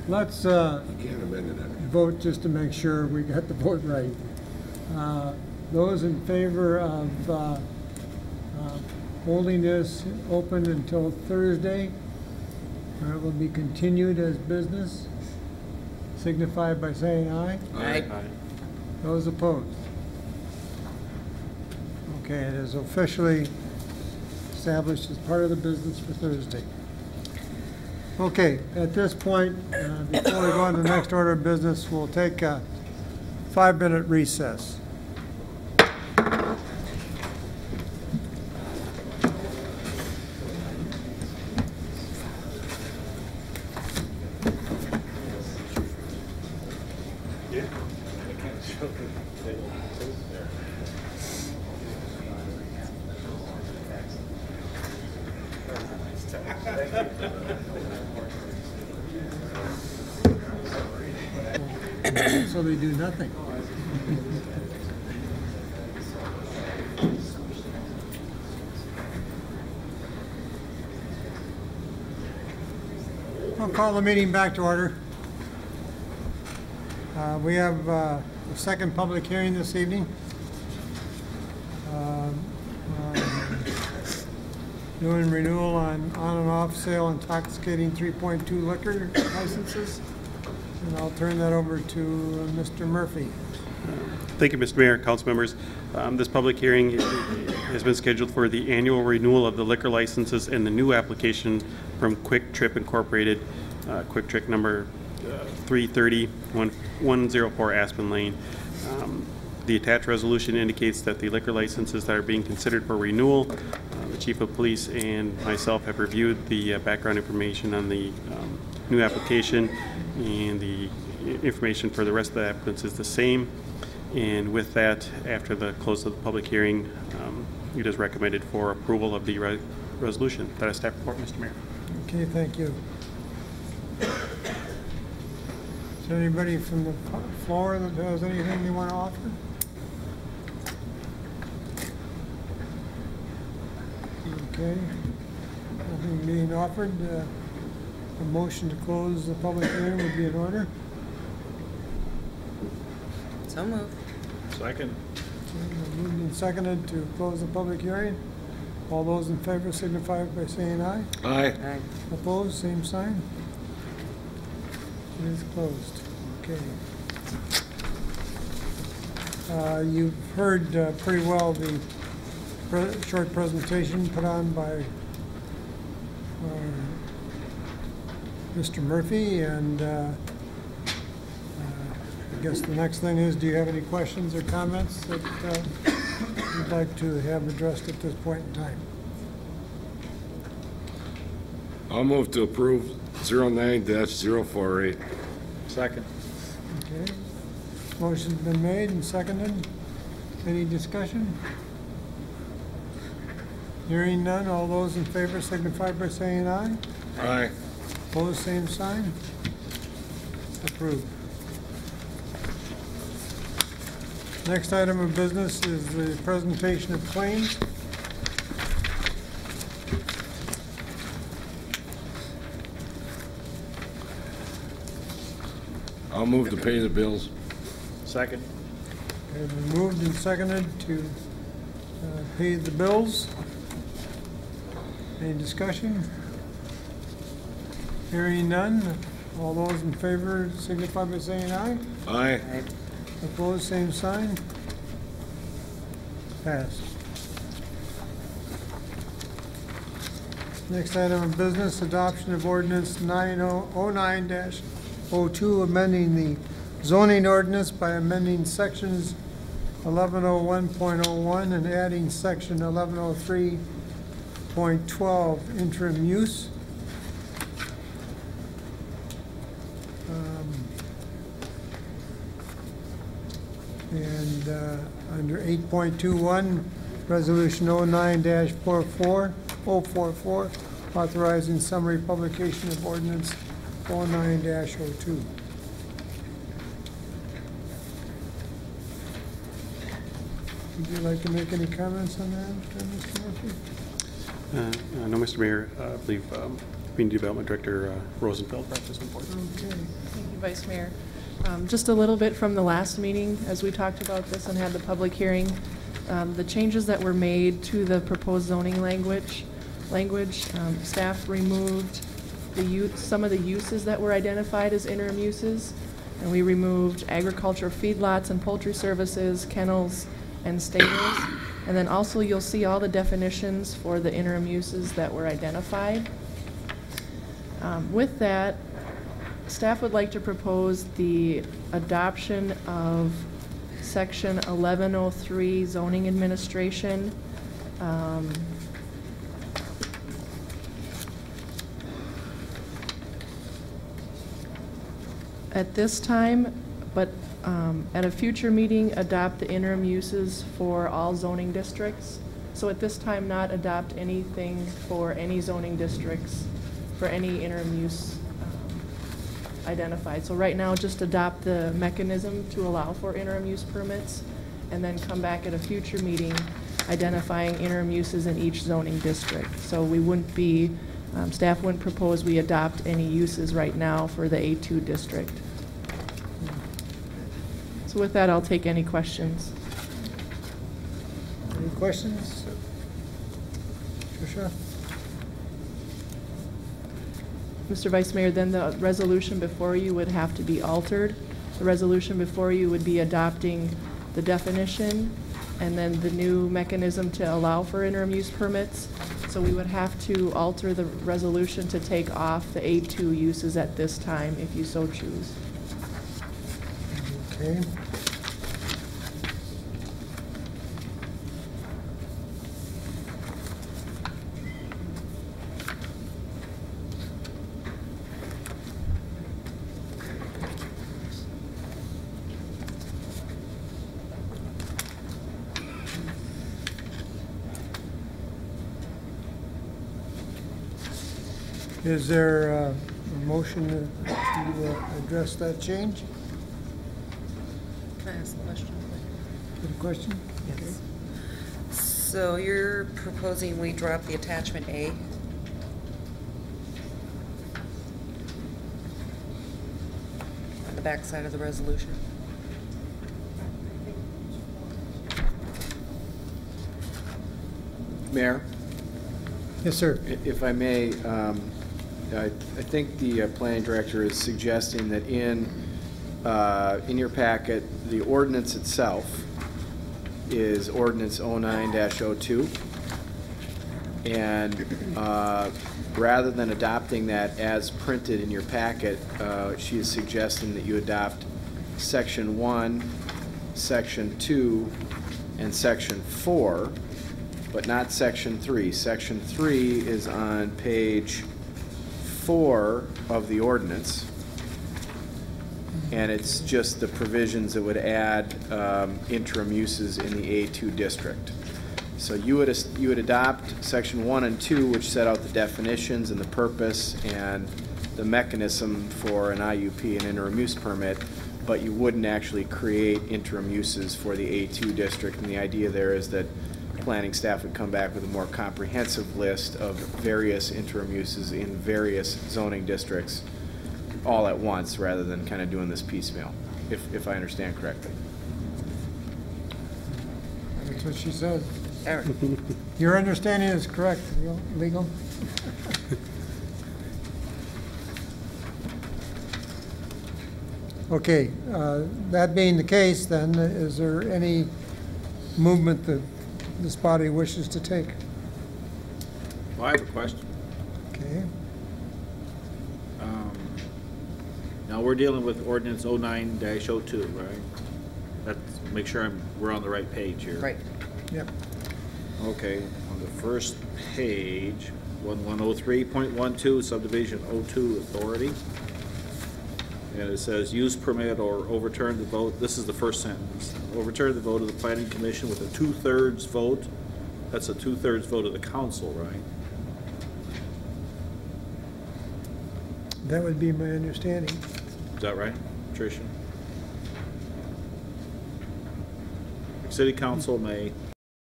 Let's You can't amend it. vote just to make sure we got the vote right. Those in favor of holding this open until Thursday, where it will be continued as business, signify by saying aye. Aye. Those opposed? Okay, it is officially established as part of the business for Thursday. Okay, at this point, before we go on to the next order of business, we'll take a 5-minute recess. So they do nothing. I'll call the meeting back to order. We have the second public hearing this evening. Doing renewal on and off sale intoxicating 3.2 liquor licenses. And I'll turn that over to Mr. Murphy. Thank you, Mr. Mayor, council members. This public hearing has been scheduled for the annual renewal of the liquor licenses and the new application from Quick Trip Incorporated, Quick Trip number 330-104 Aspen Lane. The attached resolution indicates that the liquor licenses that are being considered for renewal, the Chief of Police and myself have reviewed the background information on the new application, and the information for the rest of the applicants is the same. And with that, after the close of the public hearing, it is recommended for approval of the resolution. That is staff report, Mr. Mayor. Okay, thank you. Is there anybody from the floor that has anything they want to offer? Okay, nothing being offered. A motion to close the public hearing would be in order. So moved. Second. Moved and seconded to close the public hearing. All those in favor signify by saying aye. Aye. Aye. Opposed, same sign. It is closed. Okay. You've heard pretty well the short presentation put on by Mr. Murphy, and I guess the next thing is, do you have any questions or comments that you'd like to have addressed at this point in time? I'll move to approve 09-048. Second. Okay. Motion's been made and seconded. Any discussion? Hearing none, all those in favor signify by saying aye. Aye. Opposed, same sign. Approved. Next item of business is the presentation of claims. I'll move to pay the bills. Second. It's been moved and seconded to pay the bills. Any discussion? Hearing none, all those in favor signify by saying aye. Aye. Aye. Opposed, same sign. Passed. Next item of business, adoption of ordinance 9009-02, amending the zoning ordinance by amending sections 1101.01 and adding section 1103.12 interim use. And under 8.21, resolution 09-044, authorizing summary publication of ordinance 09-02. Would you like to make any comments on that, Mr. Murphy? No, Mr. Mayor, I believe Community Development Director Rosenfeld brought this one forward. Okay. Thank you, Vice Mayor. Just a little bit from the last meeting, as we talked about this and had the public hearing, the changes that were made to the proposed zoning language, staff removed some of the uses that were identified as interim uses, and we removed agriculture feedlots and poultry services, kennels, and stables. And then also you'll see all the definitions for the interim uses that were identified. With that, staff would like to propose the adoption of Section 1103 zoning administration. At this time, but at a future meeting, adopt the interim uses for all zoning districts. So at this time, not adopt anything for any zoning districts for any interim use identified. So right now, just adopt the mechanism to allow for interim use permits, and then come back at a future meeting identifying interim uses in each zoning district. So we wouldn't be, staff wouldn't propose we adopt any uses right now for the A2 district. So with that, I'll take any questions. Any questions? Tricia? Mr. Vice Mayor, then the resolution before you would have to be altered. The resolution before you would be adopting the definition and then the new mechanism to allow for interim use permits. So we would have to alter the resolution to take off the A2 uses at this time, if you so choose. Okay. Is there a motion to address that change? Can I ask a question? Good question? Yes. So you're proposing we drop the attachment A? On the back side of the resolution? Mayor, Yes, sir. if I may, I think the planning director is suggesting that in your packet, the ordinance itself is ordinance 09-02. And rather than adopting that as printed in your packet, she is suggesting that you adopt Section 1, Section 2, and Section 4, but not Section 3. Section 3 is on page 4 of the ordinance, and it's just the provisions that would add interim uses in the A2 district. So you would adopt Section 1 and 2, which set out the definitions and the purpose and the mechanism for an IUP, an interim use permit, but you wouldn't actually create interim uses for the A2 district. And the idea there is that planning staff would come back with a more comprehensive list of various interim uses in various zoning districts all at once, rather than kind of doing this piecemeal, if I understand correctly. That's what she said. Eric? Your understanding is correct, legal? Okay, that being the case, then, is there any movement that this body wishes to take? Well, I have a question. Okay, Now, we're dealing with ordinance 09-02, right? Let's make sure we're on the right page here. Right. yep. Okay, on the first page, 1103.12, subdivision 02 authority. And it says, use permit or overturn the vote. This is the first sentence. Overturn the vote of the planning commission with a 2/3 vote. That's a 2/3 vote of the council, right? That would be my understanding. Is that right, Tricia? City council may